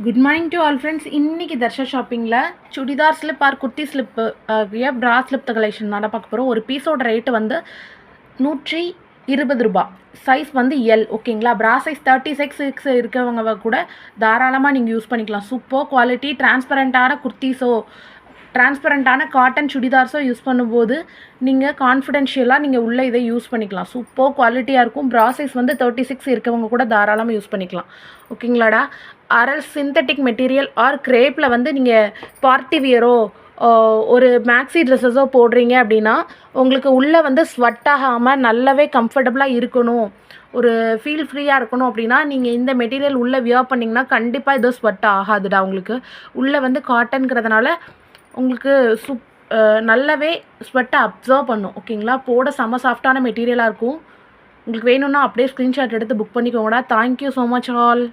Good morning to all friends. இன்றைக்கி தர்ஷா ஷாப்பிங்கில் churidar slip or kurti slip bra slip collection தான் பார்க்க போகிறோம். ஒரு பீஸோட ரேட்டு வந்து 120 ரூபா. சைஸ் வந்து எல். ஓகேங்களா? ப்ரா சைஸ் 36 இருக்கவங்க கூட தாராளமாக நீங்கள் யூஸ் பண்ணிக்கலாம். Super quality. டிரான்ஸ்பரண்ட்டான குர்த்திஸோ டிரான்ஸ்பரண்ட்டான காட்டன் சுடிதார்ஸோ யூஸ் பண்ணும்போது நீங்கள் கான்ஃபிடென்ஷியலாக நீங்கள் உள்ளே இதை யூஸ் பண்ணிக்கலாம். சூப்பர் குவாலிட்டியாக இருக்கும். ப்ரா சைஸ் வந்து 36 இருக்கவங்க கூட தாராளமாக யூஸ் பண்ணிக்கலாம். ஓகேங்களாடா? அரல் சிந்தட்டிக் மெட்டீரியல் ஆர் கிரேப்பில் வந்து நீங்கள் பார்ட்டி வியரோ ஒரு மேக்ஸி ட்ரெஸ்ஸஸோ போடுறீங்க அப்படின்னா உங்களுக்கு உள்ளே வந்து ஸ்வெட் ஆகாமல் நல்லாவே கம்ஃபர்டபுளாக இருக்கணும், ஒரு ஃபீல் ஃப்ரீயாக இருக்கணும் அப்படின்னா நீங்கள் இந்த மெட்டீரியல் உள்ளே வியர் பண்ணிங்கன்னா கண்டிப்பாக எதுவும் ஸ்வெட் ஆகாதுடா. உங்களுக்கு உள்ளே வந்து காட்டன்கிறதுனால உங்களுக்கு நல்லாவே ஸ்வெட்டை அப்சர்வ் பண்ணும். ஓகேங்களா? போட செம்ம சாஃப்டான மெட்டீரியலாக இருக்கும். உங்களுக்கு வேணும்னா அப்படியே ஸ்க்ரீன்ஷாட் எடுத்து புக் பண்ணிக்கோங்கடா. Thank you so much all.